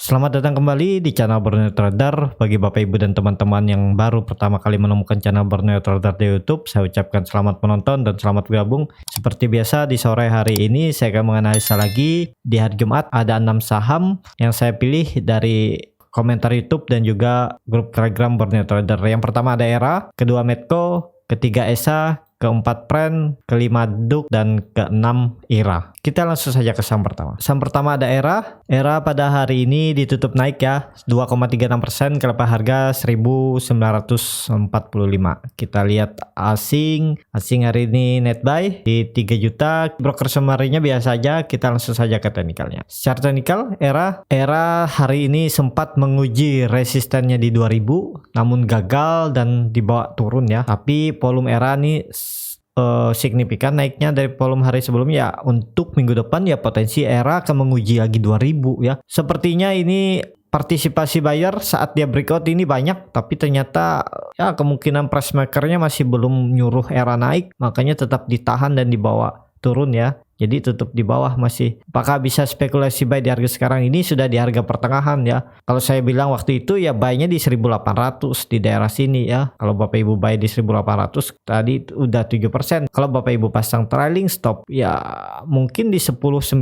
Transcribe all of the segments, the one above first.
Selamat datang kembali di channel Borneo Trader. Bagi Bapak Ibu dan teman-teman yang baru pertama kali menemukan channel Borneo Trader di YouTube, saya ucapkan selamat menonton dan selamat bergabung. Seperti biasa di sore hari ini saya akan menganalisa lagi. Di hari Jumat ada 6 saham yang saya pilih dari komentar YouTube dan juga grup Telegram Borneo Trader. Yang pertama ada ERA, kedua Medco, ketiga ESA, keempat Pren, kelima DUK, dan keenam IRA. Kita langsung saja ke saham pertama. Saham pertama ada ERA. ERA pada hari ini ditutup naik ya, 2,36% ke harga 1945. Kita lihat asing hari ini net buy di 3 juta. Broker summary-nya biasa aja. Kita langsung saja ke teknikalnya. Secara teknikal, ERA hari ini sempat menguji resistennya di 2000, namun gagal dan dibawa turun ya. Tapi volume ERA nih signifikan naiknya dari volume hari sebelumnya. Untuk minggu depan ya potensi ERA akan menguji lagi 2000 ya. Sepertinya ini partisipasi buyer saat dia breakout ini banyak, tapi ternyata ya kemungkinan price makernya masih belum nyuruh ERA naik, makanya tetap ditahan dan dibawa turun ya. Jadi tutup di bawah masih. Apakah bisa spekulasi buy di harga sekarang? Ini sudah di harga pertengahan ya. Kalau saya bilang waktu itu ya buy-nya di 1800 di daerah sini ya. Kalau Bapak Ibu buy di 1800 tadi udah 7%. Kalau Bapak Ibu pasang trailing stop ya mungkin di 10-9%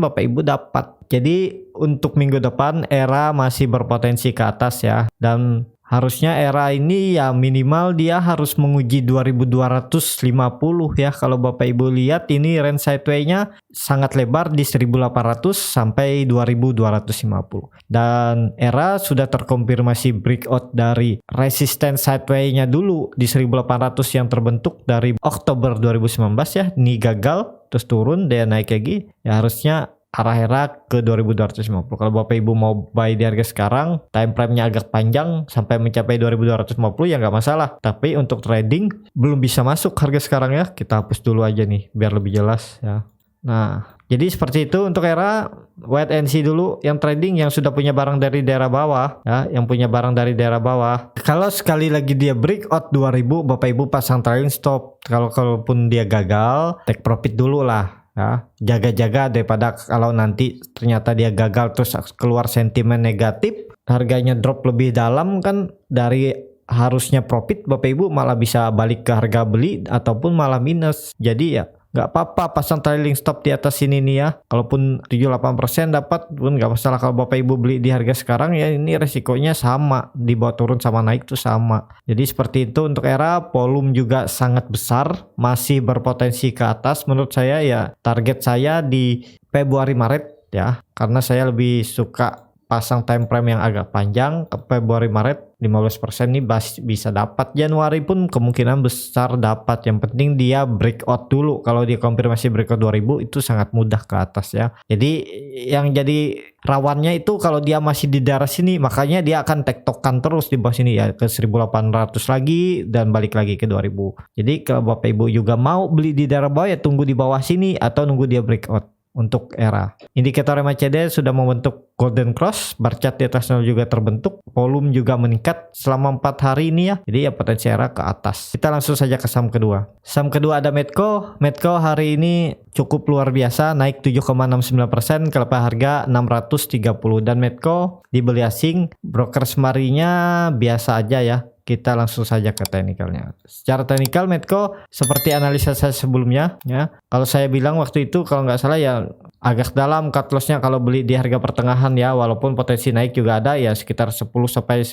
Bapak Ibu dapat. Jadi untuk minggu depan ERA masih berpotensi ke atas ya. Dan harusnya ERA ini ya minimal dia harus menguji 2250 ya. Kalau Bapak Ibu lihat ini range sideway-nya sangat lebar di 1800 sampai 2250. Dan ERA sudah terkonfirmasi breakout dari resistance sideway-nya dulu di 1800 yang terbentuk dari Oktober 2019 ya. Ini gagal terus turun dia naik lagi. Ya harusnya arah ERA ke 2250. Kalau Bapak Ibu mau buy di harga sekarang, time frame-nya agak panjang sampai mencapai 2250 ya nggak masalah. Tapi untuk trading belum bisa masuk harga sekarang ya. Kita hapus dulu aja nih biar lebih jelas ya. Nah, jadi seperti itu untuk ERA. Wait and see dulu yang trading yang sudah punya barang dari daerah bawah ya, yang punya barang dari daerah bawah. Kalau sekali lagi dia breakout 2000, Bapak Ibu pasang trailing stop. Kalaupun dia gagal, take profit dulu lah. Ya, jaga-jaga daripada kalau nanti ternyata dia gagal terus keluar sentimen negatif, harganya drop lebih dalam kan dari harusnya profit, Bapak Ibu malah bisa balik ke harga beli ataupun malah minus. Jadi ya nggak apa-apa pasang trailing stop di atas sini nih ya. Kalaupun 7-8% dapat pun nggak masalah. Kalau Bapak Ibu beli di harga sekarang ya ini resikonya sama, dibawa turun sama naik tuh sama. Jadi seperti itu untuk ERA. Volume juga sangat besar, masih berpotensi ke atas. Menurut saya ya target saya di Februari Maret ya, karena saya lebih suka pasang time frame yang agak panjang. Ke Februari Maret 15% nih bisa dapat. Januari pun kemungkinan besar dapat. Yang penting dia breakout dulu. Kalau dia konfirmasi breakout 2000 itu sangat mudah ke atas ya. Jadi yang jadi rawannya itu kalau dia masih di daerah sini, makanya dia akan tektokan terus di bawah sini ya ke 1800 lagi dan balik lagi ke 2000. Jadi kalau Bapak Ibu juga mau beli di daerah bawah ya tunggu di bawah sini atau nunggu dia breakout. Untuk ERA, indikator MACD sudah membentuk golden cross, bar chart di atasnya juga terbentuk, volume juga meningkat selama 4 hari ini ya. Jadi ya potensi ERA ke atas. Kita langsung saja ke saham kedua. Saham kedua ada Medco. Medco hari ini cukup luar biasa, naik 7,69% ke harga 630. Dan Medco dibeli asing, broker summary-nya biasa aja ya. Kita langsung saja ke teknikalnya. Secara teknikal Medco seperti analisa saya sebelumnya ya. Kalau saya bilang waktu itu kalau nggak salah ya agak dalam cut loss-nya kalau beli di harga pertengahan ya, walaupun potensi naik juga ada ya sekitar 10-9%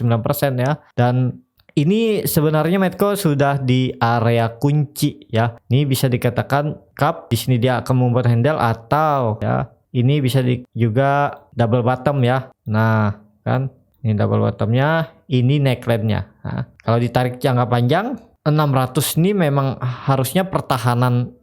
ya. Dan ini sebenarnya Medco sudah di area kunci ya. Ini bisa dikatakan cup, di sini dia akan membuat handle atau ya ini bisa juga double bottom ya. Nah, kan ini double bottomnya, ini neckline-nya. Nah, kalau ditarik jangka panjang 600 ini memang harusnya pertahanan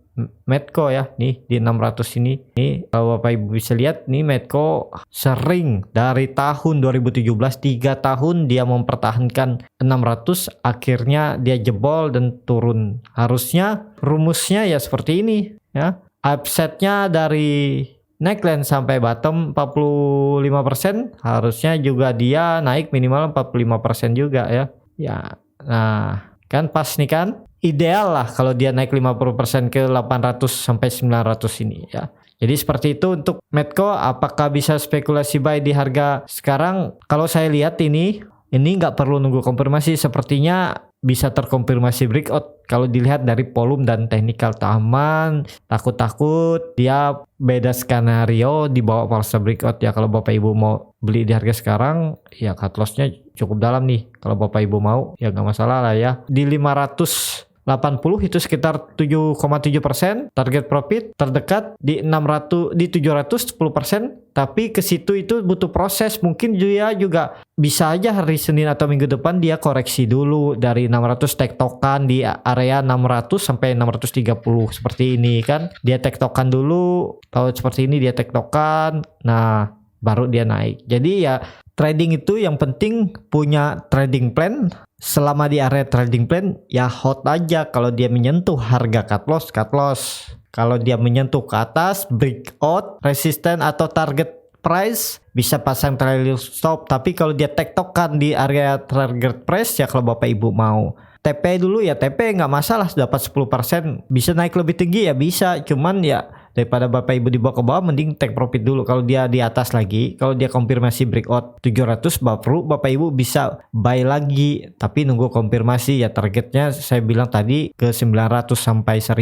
Medco ya. Nih di 600 ini. Nih kalau Bapak Ibu bisa lihat nih Medco sering dari tahun 2017 3 tahun dia mempertahankan 600, akhirnya dia jebol dan turun. Harusnya rumusnya ya seperti ini ya. Upside-nya dari neckline sampai bottom 45%, harusnya juga dia naik minimal 45% juga ya. Ya, nah kan pas nih kan. ideal lah kalau dia naik 50% ke 800 sampai 900 ini ya. Jadi seperti itu untuk Medco. Apakah bisa spekulasi buy di harga sekarang? Kalau saya lihat ini nggak perlu nunggu konfirmasi, sepertinya bisa terkonfirmasi breakout kalau dilihat dari volume dan technical. Taman takut dia beda skenario di bawah false breakout ya. Kalau Bapak Ibu mau beli di harga sekarang ya cut lossnya cukup dalam nih. Kalau Bapak Ibu mau ya nggak masalah lah ya. Di 580 itu sekitar 7,7%. Target profit terdekat di 600 di 700 10%. Tapi ke situ itu butuh proses. Mungkin dia juga bisa aja hari Senin atau Minggu depan dia koreksi dulu dari 600, tektokan di area 600 sampai 630 seperti ini kan. Dia tektokan dulu, kalau seperti ini dia tektokan. Nah, baru dia naik. Jadi ya trading itu yang penting punya trading plan. Selama di area trading plan ya hot aja. Kalau dia menyentuh harga cut loss. Kalau dia menyentuh ke atas breakout, resisten atau target price bisa pasang trailing stop. Tapi kalau dia tektokan di area target price ya kalau Bapak Ibu mau TP dulu ya TP nggak masalah, dapat 10%. Bisa naik lebih tinggi ya bisa, cuman ya daripada Bapak Ibu dibawa ke bawah mending take profit dulu. Kalau dia di atas lagi, kalau dia konfirmasi breakout 700 baru Bapak Ibu bisa buy lagi, tapi nunggu konfirmasi ya. Targetnya saya bilang tadi ke 900 sampai 1000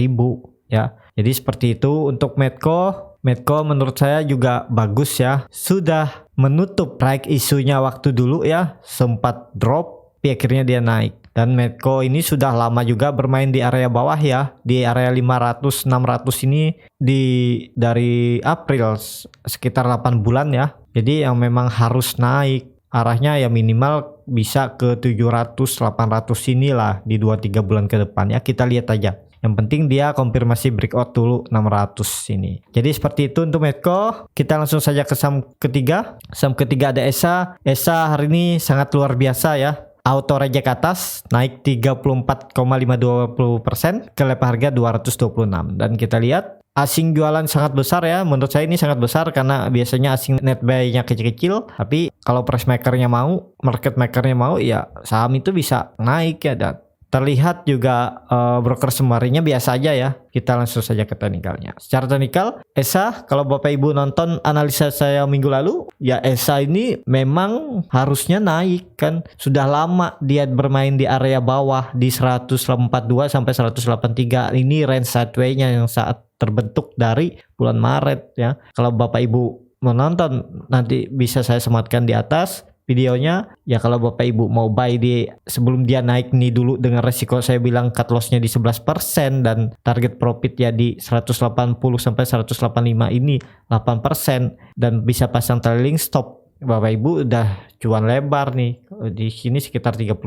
ya. Jadi seperti itu untuk Medco. Medco menurut saya juga bagus ya. Sudah menutup naik isunya waktu dulu ya, sempat drop tapi akhirnya dia naik. Dan Medco ini sudah lama juga bermain di area bawah ya, di area 500 600 ini dari April sekitar 8 bulan ya. Jadi yang memang harus naik arahnya ya minimal bisa ke 700 800 inilah di 2-3 bulan ke depan ya. Kita lihat aja. Yang penting dia konfirmasi breakout dulu 600 ini. Jadi seperti itu untuk Medco. Kita langsung saja ke saham ketiga. Saham ketiga ada ESA. ESA hari ini sangat luar biasa ya. Auto reject atas naik 34,520% ke level harga 226. Dan kita lihat asing jualan sangat besar ya. Menurut saya ini sangat besar karena biasanya asing net buy-nya kecil-kecil. Tapi kalau price maker-nya mau, market maker-nya mau ya saham itu bisa naik ya. Dan terlihat juga broker semarinya biasa aja ya. Kita langsung saja ke teknikalnya. Secara teknikal, ESA kalau Bapak Ibu nonton analisa saya minggu lalu, ya ESA ini memang harusnya naik kan. Sudah lama dia bermain di area bawah di 142 sampai 183. Ini range sideway-nya yang saat terbentuk dari bulan Maret ya. Kalau Bapak Ibu menonton nanti bisa saya sematkan di atas videonya ya. Kalau Bapak Ibu mau buy di sebelum dia naik nih dulu dengan resiko saya bilang cut lossnya di 11% dan target profit ya di 180 sampai 185 ini 8% dan bisa pasang trailing stop. Bapak Ibu udah cuan lebar nih. Di sini sekitar 36%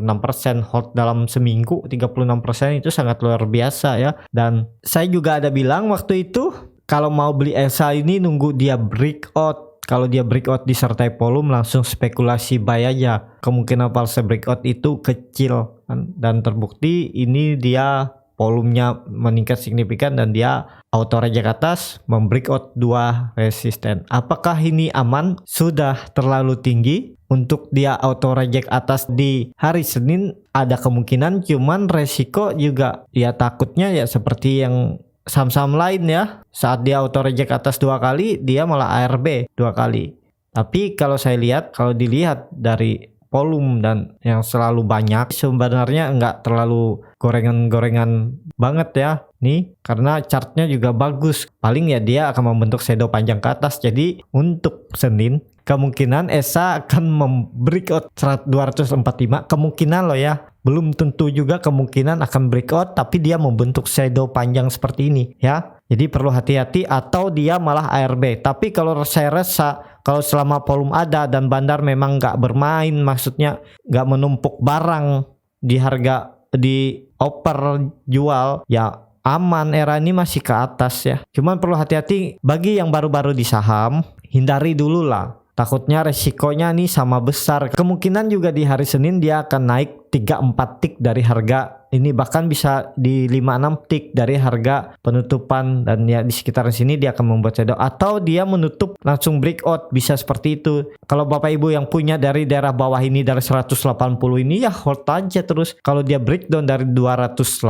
hold dalam seminggu. 36% itu sangat luar biasa ya. Dan saya juga ada bilang waktu itu kalau mau beli ESA ini nunggu dia breakout. Kalau dia breakout disertai volume langsung spekulasi buy aja. Kemungkinan false breakout itu kecil dan terbukti ini dia volumenya meningkat signifikan dan dia auto reject atas membreakout 2 resisten. Apakah ini aman? Sudah terlalu tinggi untuk dia auto reject atas di hari Senin, ada kemungkinan, cuman resiko juga ya takutnya ya seperti yang saham-saham lain ya, saat dia auto reject atas 2 kali dia malah ARB 2 kali. Tapi kalau saya lihat, kalau dilihat dari volume dan yang selalu banyak, sebenarnya enggak terlalu gorengan-gorengan banget ya nih, karena chartnya juga bagus. Paling ya dia akan membentuk shadow panjang ke atas. Jadi untuk Senin kemungkinan ESA akan membreakout 245, kemungkinan loh ya. Belum tentu juga kemungkinan akan breakout tapi dia membentuk shadow panjang seperti ini ya. Jadi perlu hati-hati atau dia malah ARB. Tapi kalau saya rasa kalau selama volume ada dan bandar memang nggak bermain, maksudnya nggak menumpuk barang di harga di oper jual ya aman, era ini masih ke atas ya. Cuman perlu hati-hati bagi yang baru-baru di saham, hindari dulu lah. Takutnya resikonya nih sama besar. Kemungkinan juga di hari Senin dia akan naik 3-4 tick dari harga ini, bahkan bisa di 5-6 tick dari harga penutupan, dan ya di sekitaran sini dia akan membuat shadow atau dia menutup langsung breakout, bisa seperti itu. Kalau Bapak Ibu yang punya dari daerah bawah ini dari 180 ini ya hold aja terus. Kalau dia breakdown dari 218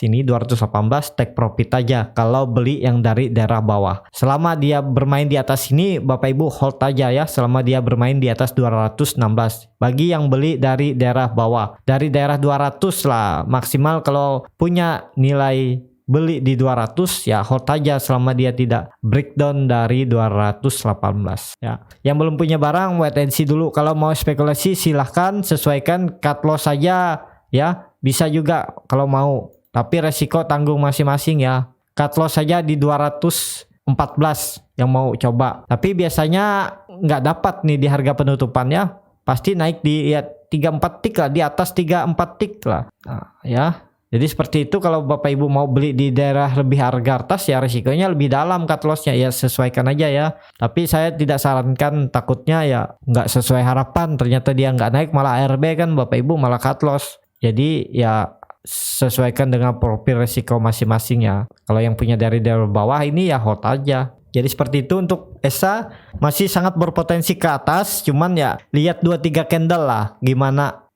ini 218 take profit aja kalau beli yang dari daerah bawah. Selama dia bermain di atas ini Bapak Ibu hold aja ya, selama dia bermain di atas 216. Bagi yang beli dari daerah bawah, dari daerah 200 lah maksimal, kalau punya nilai beli di 200 ya hold aja selama dia tidak breakdown dari 218 ya. Yang belum punya barang wait and see dulu. Kalau mau spekulasi silahkan sesuaikan cut loss saja ya, bisa juga kalau mau, tapi resiko tanggung masing-masing ya. Cut loss saja di 214 yang mau coba, tapi biasanya nggak dapat nih di harga penutupannya, pasti naik di ya 3-4 tick lah, di atas 3-4 tick lah. Nah, ya. Jadi seperti itu. Kalau Bapak Ibu mau beli di daerah lebih harga atas ya risikonya lebih dalam cut lossnya ya, sesuaikan aja ya. Tapi saya tidak sarankan, takutnya ya nggak sesuai harapan, ternyata dia nggak naik malah ARB kan Bapak Ibu, malah cut loss. Jadi ya sesuaikan dengan profil risiko masing-masing ya. Kalau yang punya dari daerah bawah ini ya hold aja. Jadi seperti itu. Untuk ESA masih sangat berpotensi ke atas, cuman ya lihat 2-3 candle lah gimana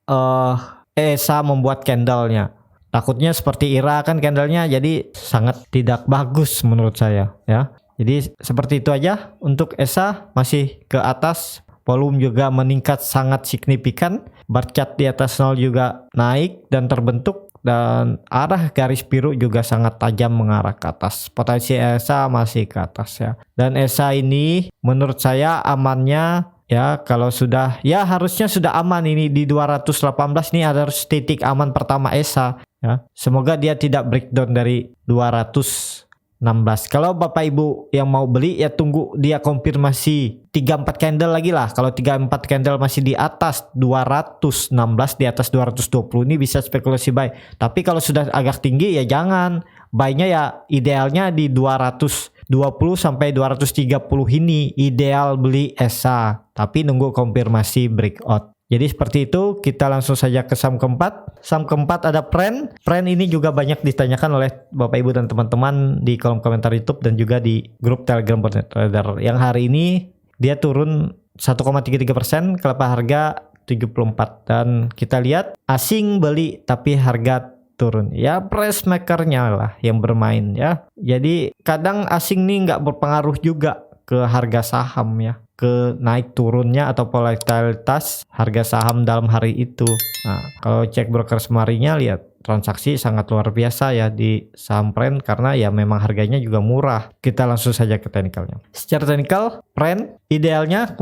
ESA membuat candlenya. Takutnya seperti IRA kan candlenya jadi sangat tidak bagus menurut saya ya. Jadi seperti itu aja untuk ESA, masih ke atas, volume juga meningkat sangat signifikan, bar chart di atas 0 juga naik dan terbentuk, dan arah garis biru juga sangat tajam mengarah ke atas. Potensi ESA masih ke atas ya. Dan ESA ini menurut saya amannya ya, kalau sudah ya harusnya sudah aman ini di 218 nih, ada titik aman pertama ESA ya. Semoga dia tidak breakdown dari 216. Kalau Bapak Ibu yang mau beli ya tunggu dia konfirmasi 3-4 candle lagi lah. Kalau 3-4 candle masih di atas 216, di atas 220 ini bisa spekulasi buy. Tapi kalau sudah agak tinggi ya jangan. Buy-nya ya idealnya di 220 sampai 230 ini ideal beli ESA. Tapi nunggu konfirmasi breakout. Jadi seperti itu. Kita langsung saja ke saham keempat. Saham keempat ada Pren. Pren ini juga banyak ditanyakan oleh Bapak Ibu dan teman-teman di kolom komentar YouTube dan juga di grup Telegram Burner Trader. Yang hari ini dia turun 1,33%, kelapa harga 74. Dan kita lihat asing beli tapi harga turun. Ya price makernya lah yang bermain ya. Jadi kadang asing nih nggak berpengaruh juga ke harga saham ya, ke naik turunnya atau volatilitas harga saham dalam hari itu. Nah, kalau cek broker semarinya lihat transaksi sangat luar biasa ya di saham Pren, karena ya memang harganya juga murah. Kita langsung saja ke teknikalnya. Secara teknikal Pren idealnya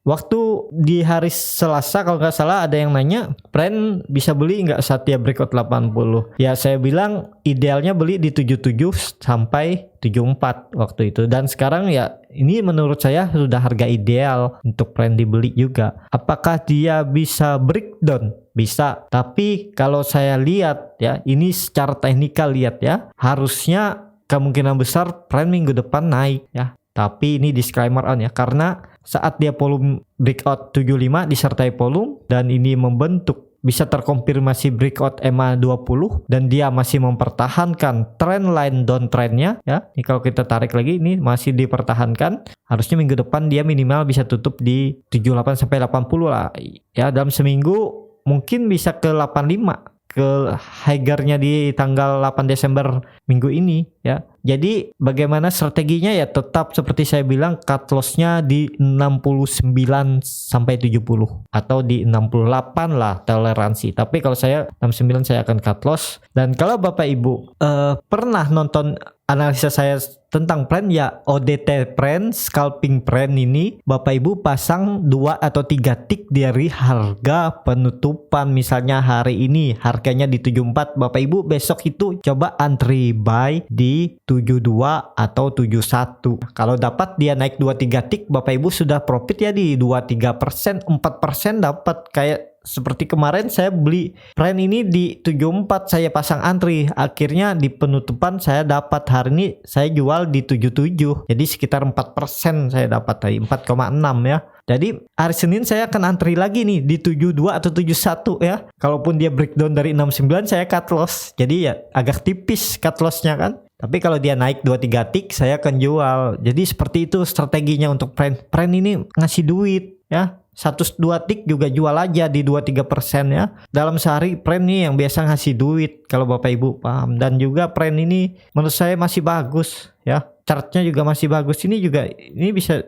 waktu di hari Selasa kalau nggak salah ada yang nanya Pren bisa beli nggak saat dia breakout 80. Ya saya bilang idealnya beli di 77 sampai 74 waktu itu. Dan sekarang ya ini menurut saya sudah harga ideal untuk Pren dibeli juga. Apakah dia bisa breakdown? Bisa. Tapi kalau saya lihat ya, ini secara teknikal lihat ya, harusnya kemungkinan besar Pren minggu depan naik ya. Tapi ini disclaimer on ya, karena saat dia volume breakout 75 disertai volume dan ini membentuk bisa terkonfirmasi breakout EMA 20 dan dia masih mempertahankan trend line downtrendnya ya. Ini kalau kita tarik lagi ini masih dipertahankan, harusnya minggu depan dia minimal bisa tutup di 78 sampai 80 lah ya. Dalam seminggu mungkin bisa ke 85 ke higher-nya di tanggal 8 Desember minggu ini ya. Jadi bagaimana strateginya ya, tetap seperti saya bilang cut loss-nya di 69 sampai 70 atau di 68 lah toleransi. Tapi kalau saya 69 saya akan cut loss. Dan kalau Bapak Ibu pernah nonton analisa saya tentang Pren ya, ODT Pren, scalping Pren ini Bapak Ibu pasang 2 atau 3 tick dari harga penutupan. Misalnya hari ini harganya di 74, Bapak Ibu besok itu coba antri buy di 72 atau 71. Kalau dapat dia naik 2-3 tick, Bapak Ibu sudah profit ya di 2-3%, 4% dapat. Kayak seperti kemarin saya beli Pren ini di 74, saya pasang antri, akhirnya di penutupan saya dapat hari ini saya jual di 77, jadi sekitar 4% saya dapat tadi, 4,6 ya. Jadi hari Senin saya akan antri lagi nih di 72 atau 71 ya. Kalaupun dia breakdown dari 69 saya cut loss. Jadi ya agak tipis cut lossnya kan. Tapi kalau dia naik 2-3 tick saya akan jual. Jadi seperti itu strateginya untuk Pren. Pren ini ngasih duit ya. 1-2 tick juga jual aja di 2-3% ya. Dalam sehari Pren nih yang biasa ngasih duit kalau Bapak Ibu paham. Dan juga Pren ini menurut saya masih bagus ya. Chartnya juga masih bagus. Ini juga ini bisa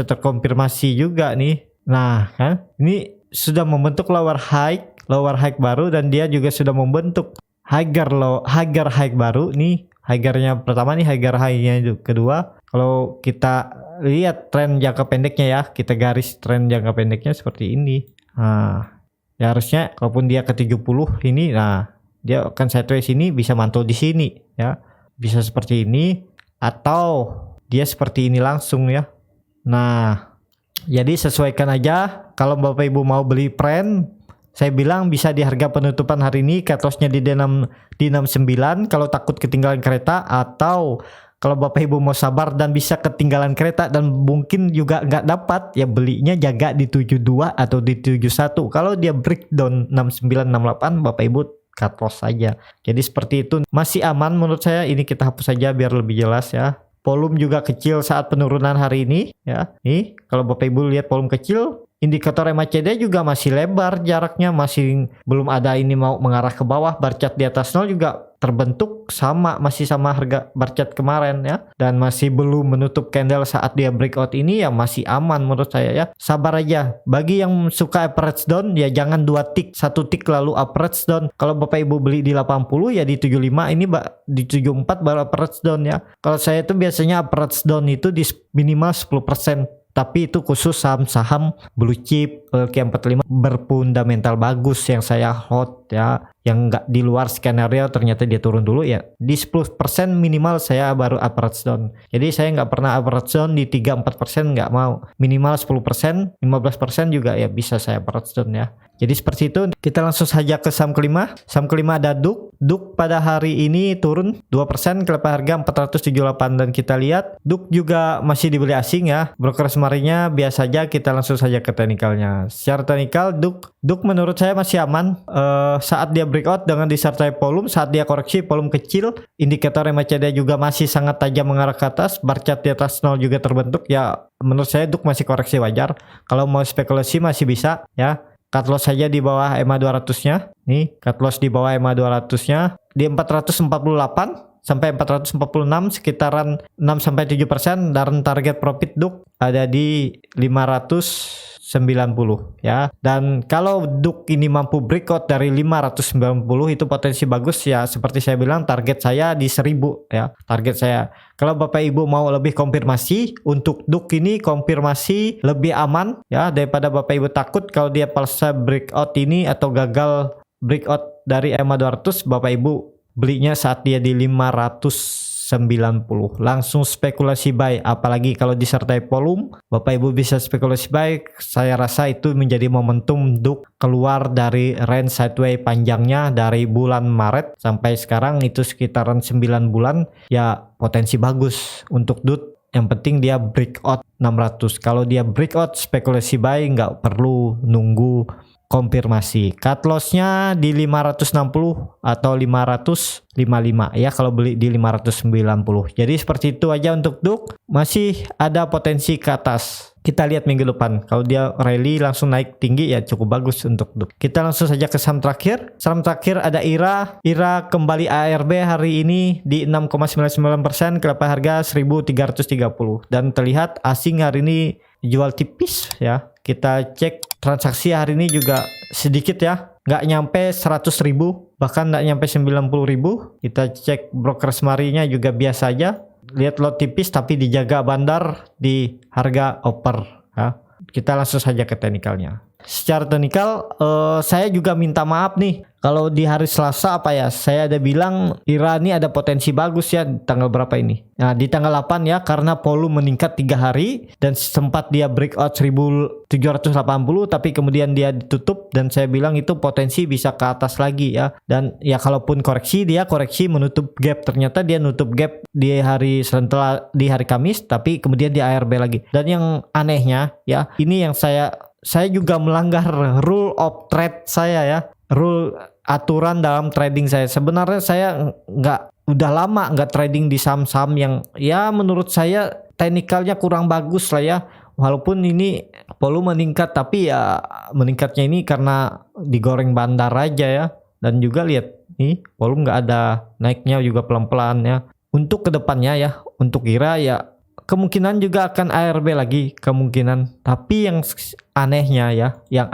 terkonfirmasi juga nih. Nah kan ini sudah membentuk lower high baru, dan dia juga sudah membentuk higher high baru nih. Higher-nya pertama nih, higher high-nya itu kedua. Kalau kita lihat tren jangka pendeknya ya, kita garis tren jangka pendeknya seperti ini. Nah ya harusnya kalaupun dia ke 70 ini, nah dia akan sideways ini bisa mantul di sini ya, bisa seperti ini atau dia seperti ini langsung ya. Nah, jadi sesuaikan aja. Kalau Bapak Ibu mau beli Pren, saya bilang bisa di harga penutupan hari ini, cut loss-nya di 69 kalau takut ketinggalan kereta, atau kalau Bapak Ibu mau sabar dan bisa ketinggalan kereta dan mungkin juga nggak dapat, ya belinya jaga di 72 atau di 71. Kalau dia breakdown 69 68, Bapak Ibu cut loss saja. Jadi seperti itu, masih aman menurut saya. Ini kita hapus saja biar lebih jelas ya. Volume juga kecil saat penurunan hari ini ya. Nih kalau Bapak Ibu lihat volume kecil, indikator MACD juga masih lebar jaraknya, masih belum ada ini mau mengarah ke bawah. Bar chart di atas 0 juga terbentuk masih sama harga bar chart kemarin ya, dan masih belum menutup candle saat dia breakout ini, ya masih aman menurut saya ya. Sabar aja. Bagi yang suka average down ya jangan 2 tick, 1 tick lalu average down. Kalau Bapak Ibu beli di 80 ya di 75, ini di 74 baru average down ya. Kalau saya itu biasanya average down itu di minimal 10%. Tapi itu khusus saham-saham blue chip, LQ45 berfundamental bagus yang saya hot ya, yang nggak di luar skenario ternyata dia turun dulu ya. Di 10% minimal saya baru average down. Jadi saya nggak pernah average down di 3-4%, nggak mau. Minimal 10%, 15% juga ya bisa saya average down ya. Jadi seperti itu. Kita langsung saja ke saham kelima. Saham kelima ada DUK. DUK pada hari ini turun 2% ke harga 478, dan kita lihat DUK juga masih dibeli asing ya. Broker semarinya biasa saja. Kita langsung saja ke teknikalnya. Secara teknikal DUK menurut saya masih aman. Saat dia breakout dengan disertai volume, saat dia koreksi volume kecil, indikator MACD juga masih sangat tajam mengarah ke atas. Bar chart di atas 0 juga terbentuk ya. Menurut saya DUK masih koreksi wajar. Kalau mau spekulasi masih bisa ya. Cut loss saja di bawah EMA 200-nya. Nih, cut loss di bawah EMA 200-nya di 448 sampai 446, sekitaran 6-7%, dan target profit DUK ada di 590 ya. Dan kalau DUK ini mampu breakout dari 590, itu potensi bagus ya. Seperti saya bilang, target saya di 1000 ya. Target saya. Kalau Bapak Ibu mau lebih konfirmasi untuk DUK ini, konfirmasi lebih aman ya daripada Bapak Ibu takut kalau dia palsa breakout ini atau gagal breakout dari EMA 200, Bapak Ibu belinya saat dia di 590. Langsung spekulasi buy, apalagi kalau disertai volume, Bapak Ibu bisa spekulasi buy. Saya rasa itu menjadi momentum DUK keluar dari range sideways panjangnya dari bulan Maret sampai sekarang, itu sekitaran 9 bulan ya. Potensi bagus untuk DUK. Yang penting dia breakout 600. Kalau dia breakout, spekulasi buy, nggak perlu nunggu konfirmasi. Cut loss-nya di 560 atau 555 ya kalau beli di 590. Jadi seperti itu aja untuk DUK. Masih ada potensi ke atas. Kita lihat minggu depan. Kalau dia rally langsung naik tinggi ya cukup bagus untuk DUK. Kita langsung saja ke saham terakhir. Saham terakhir ada IRA. IRA kembali ARB hari ini di 6,99% ke harga 1.330. Dan terlihat asing hari ini jual tipis ya. Kita cek transaksi hari ini juga sedikit ya, nggak nyampe 100.000, bahkan nggak nyampe 90.000. Kita cek broker semarinya juga biasa aja, lihat lot tipis tapi dijaga bandar di harga upper ya. Kita langsung saja ke teknikalnya. secara teknikal saya juga minta maaf nih. Kalau di hari Selasa saya ada bilang IRA ini ada potensi bagus ya di tanggal berapa ini. Nah di tanggal 8 ya, karena volume meningkat 3 hari dan sempat dia breakout 1780 tapi kemudian dia ditutup, dan saya bilang itu potensi bisa ke atas lagi ya. Dan ya kalaupun koreksi, dia koreksi menutup gap, ternyata dia nutup gap di hari setelah di hari Kamis, tapi kemudian di ARB lagi. Dan yang anehnya ya, ini yang saya juga melanggar rule of trade saya ya, aturan dalam trading saya. Sebenarnya saya udah lama nggak trading di saham-saham yang ya menurut saya teknikalnya kurang bagus lah ya. Walaupun ini volume meningkat, tapi ya meningkatnya ini karena digoreng bandar aja ya. Dan juga lihat nih volume nggak ada, naiknya juga pelan-pelan ya. Untuk kedepannya ya, untuk IRA ya kemungkinan juga akan ARB lagi kemungkinan. Tapi yang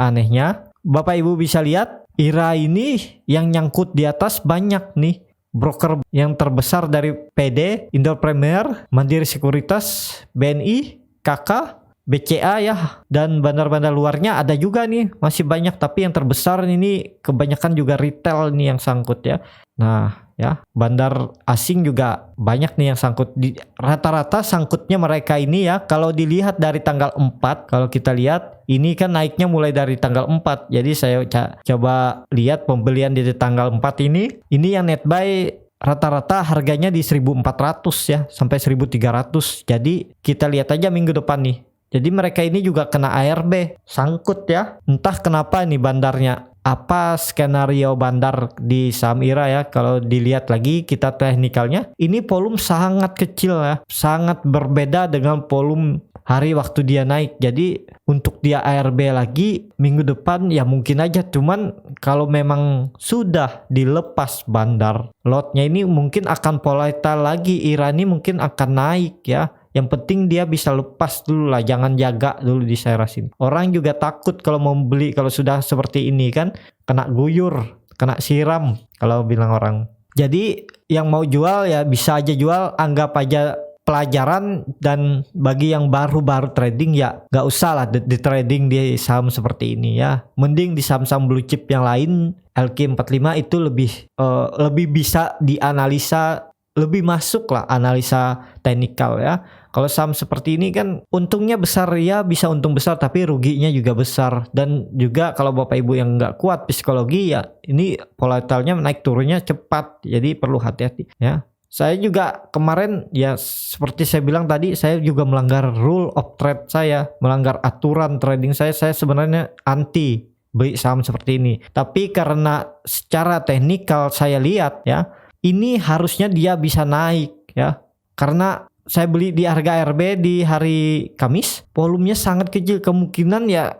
anehnya Bapak Ibu bisa lihat IRA ini yang nyangkut di atas banyak nih. Broker yang terbesar dari PD, Indo Premier, Mandiri Sekuritas, BNI, KK, BCA ya, dan bandar-bandar luarnya ada juga nih, masih banyak. Tapi yang terbesar ini kebanyakan juga retail nih yang sangkut ya. Nah ya, bandar asing juga banyak nih yang sangkut. Di rata-rata sangkutnya mereka ini ya, kalau dilihat dari tanggal 4, kalau kita lihat ini kan naiknya mulai dari tanggal 4. Jadi saya coba lihat pembelian di tanggal 4 ini yang net buy rata-rata harganya di 1.400 ya sampai 1.300. Jadi kita lihat aja minggu depan nih. Jadi mereka ini juga kena ARB, sangkut ya. Entah kenapa ini bandarnya. Apa skenario bandar di saham IRA ya? Kalau dilihat lagi kita teknikalnya, ini volume sangat kecil ya. Sangat berbeda dengan volume hari waktu dia naik. Jadi untuk dia ARB lagi minggu depan ya mungkin aja. Cuman kalau memang sudah dilepas bandar, lotnya ini mungkin akan volatile lagi. IRA ini mungkin akan naik ya. Yang penting dia bisa lepas dulu lah, jangan jaga dulu di seiras ini. Orang juga takut kalau mau beli kalau sudah seperti ini kan, kena guyur, kena siram kalau bilang orang. Jadi yang mau jual ya bisa aja jual, anggap aja pelajaran. Dan bagi yang baru-baru trading ya gak usah lah di trading di saham seperti ini ya. Mending di saham-saham blue chip yang lain, LQ45 itu lebih bisa dianalisa, lebih masuk lah analisa teknikal ya. Kalau saham seperti ini kan untungnya besar ya, bisa untung besar tapi ruginya juga besar. Dan juga kalau Bapak Ibu yang nggak kuat psikologi ya, ini volatilnya naik turunnya cepat, jadi perlu hati-hati ya. Saya juga kemarin ya seperti saya bilang tadi, saya juga melanggar rule of trade saya, melanggar aturan trading saya. Saya sebenarnya anti beli saham seperti ini, tapi karena secara teknikal saya lihat ya, ini harusnya dia bisa naik ya, karena saya beli di harga ARB di hari Kamis, volumenya sangat kecil. Kemungkinan ya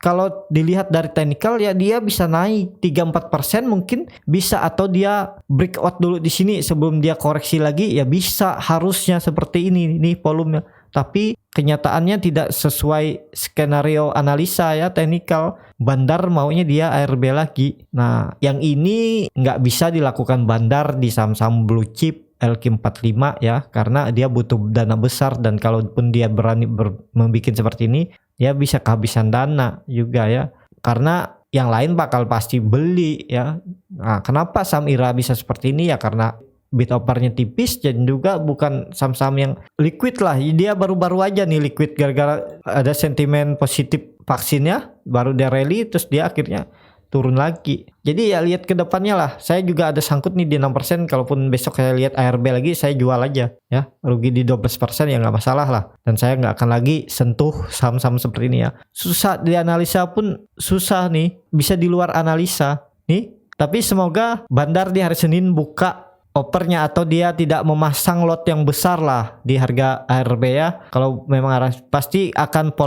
kalau dilihat dari teknikal ya dia bisa naik 3-4% mungkin bisa, atau dia breakout dulu di sini sebelum dia koreksi lagi ya bisa, harusnya seperti ini nih volumenya. Tapi kenyataannya tidak sesuai skenario analisa ya teknikal. Bandar maunya dia ARB lagi. Nah yang ini nggak bisa dilakukan bandar di saham-saham blue chip LQ45 ya, karena dia butuh dana besar. Dan kalaupun dia berani membuat seperti ini, dia bisa kehabisan dana juga ya, karena yang lain bakal pasti beli ya. Nah kenapa saham IRA bisa seperti ini ya, karena bid offernya tipis dan juga bukan saham-saham yang liquid lah. Dia baru-baru aja nih liquid gara-gara ada sentimen positif vaksinnya, baru dia rally terus dia akhirnya turun lagi. Jadi ya lihat ke depannya lah. Saya juga ada sangkut nih di 6%. Kalaupun besok saya lihat ARB lagi, saya jual aja ya. Rugi di 12% ya nggak masalah lah. Dan saya nggak akan lagi sentuh saham-saham seperti ini ya. Susah dianalisa pun susah nih. Bisa di luar analisa nih. Tapi semoga bandar di hari Senin buka opernya, atau dia tidak memasang lot yang besar lah di harga ARB ya. Kalau memang pasti akan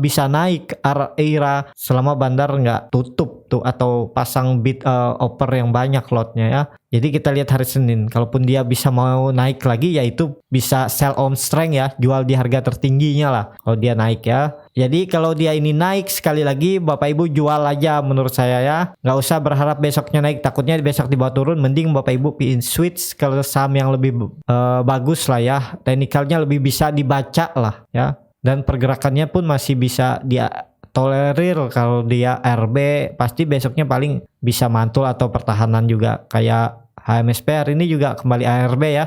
bisa naik IRA selama bandar nggak tutup tuh atau pasang bid offer yang banyak lotnya ya. Jadi kita lihat hari Senin, kalaupun dia bisa mau naik lagi ya itu bisa sell on strength ya, jual di harga tertingginya lah kalau dia naik ya. Jadi kalau dia ini naik sekali lagi, Bapak Ibu jual aja menurut saya ya. Nggak usah berharap besoknya naik, takutnya besok dibawa turun. Mending Bapak Ibu pin switch ke saham yang lebih bagus lah ya. Teknikalnya lebih bisa dibaca lah ya. Dan pergerakannya pun masih bisa dia tolerir kalau dia RB, pasti besoknya paling bisa mantul atau pertahanan juga. Kayak HMSP hari ini juga kembali ARB ya.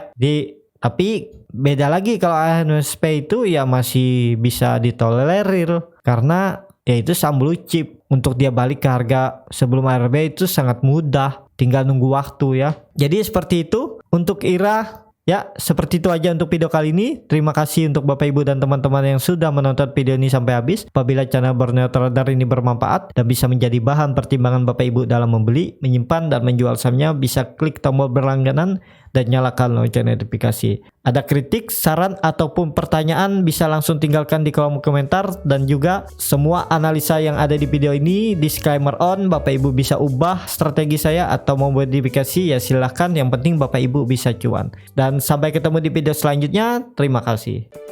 Tapi beda lagi kalau HMSP itu ya masih bisa ditolerir karena ya itu saham blue chip. Untuk dia balik ke harga sebelum ARB itu sangat mudah, tinggal nunggu waktu ya. Jadi seperti itu untuk IRA. Ya, seperti itu aja untuk video kali ini. Terima kasih untuk Bapak Ibu dan teman-teman yang sudah menonton video ini sampai habis. Apabila channel Borneo Trader ini bermanfaat dan bisa menjadi bahan pertimbangan Bapak Ibu dalam membeli, menyimpan, dan menjual sahamnya, bisa klik tombol berlangganan dan nyalakan lonceng notifikasi. Ada kritik, saran, ataupun pertanyaan bisa langsung tinggalkan di kolom komentar. Dan juga semua analisa yang ada di video ini disclaimer on. Bapak Ibu bisa ubah strategi saya atau mau modifikasi ya silahkan. Yang penting Bapak Ibu bisa cuan. Dan sampai ketemu di video selanjutnya. Terima kasih.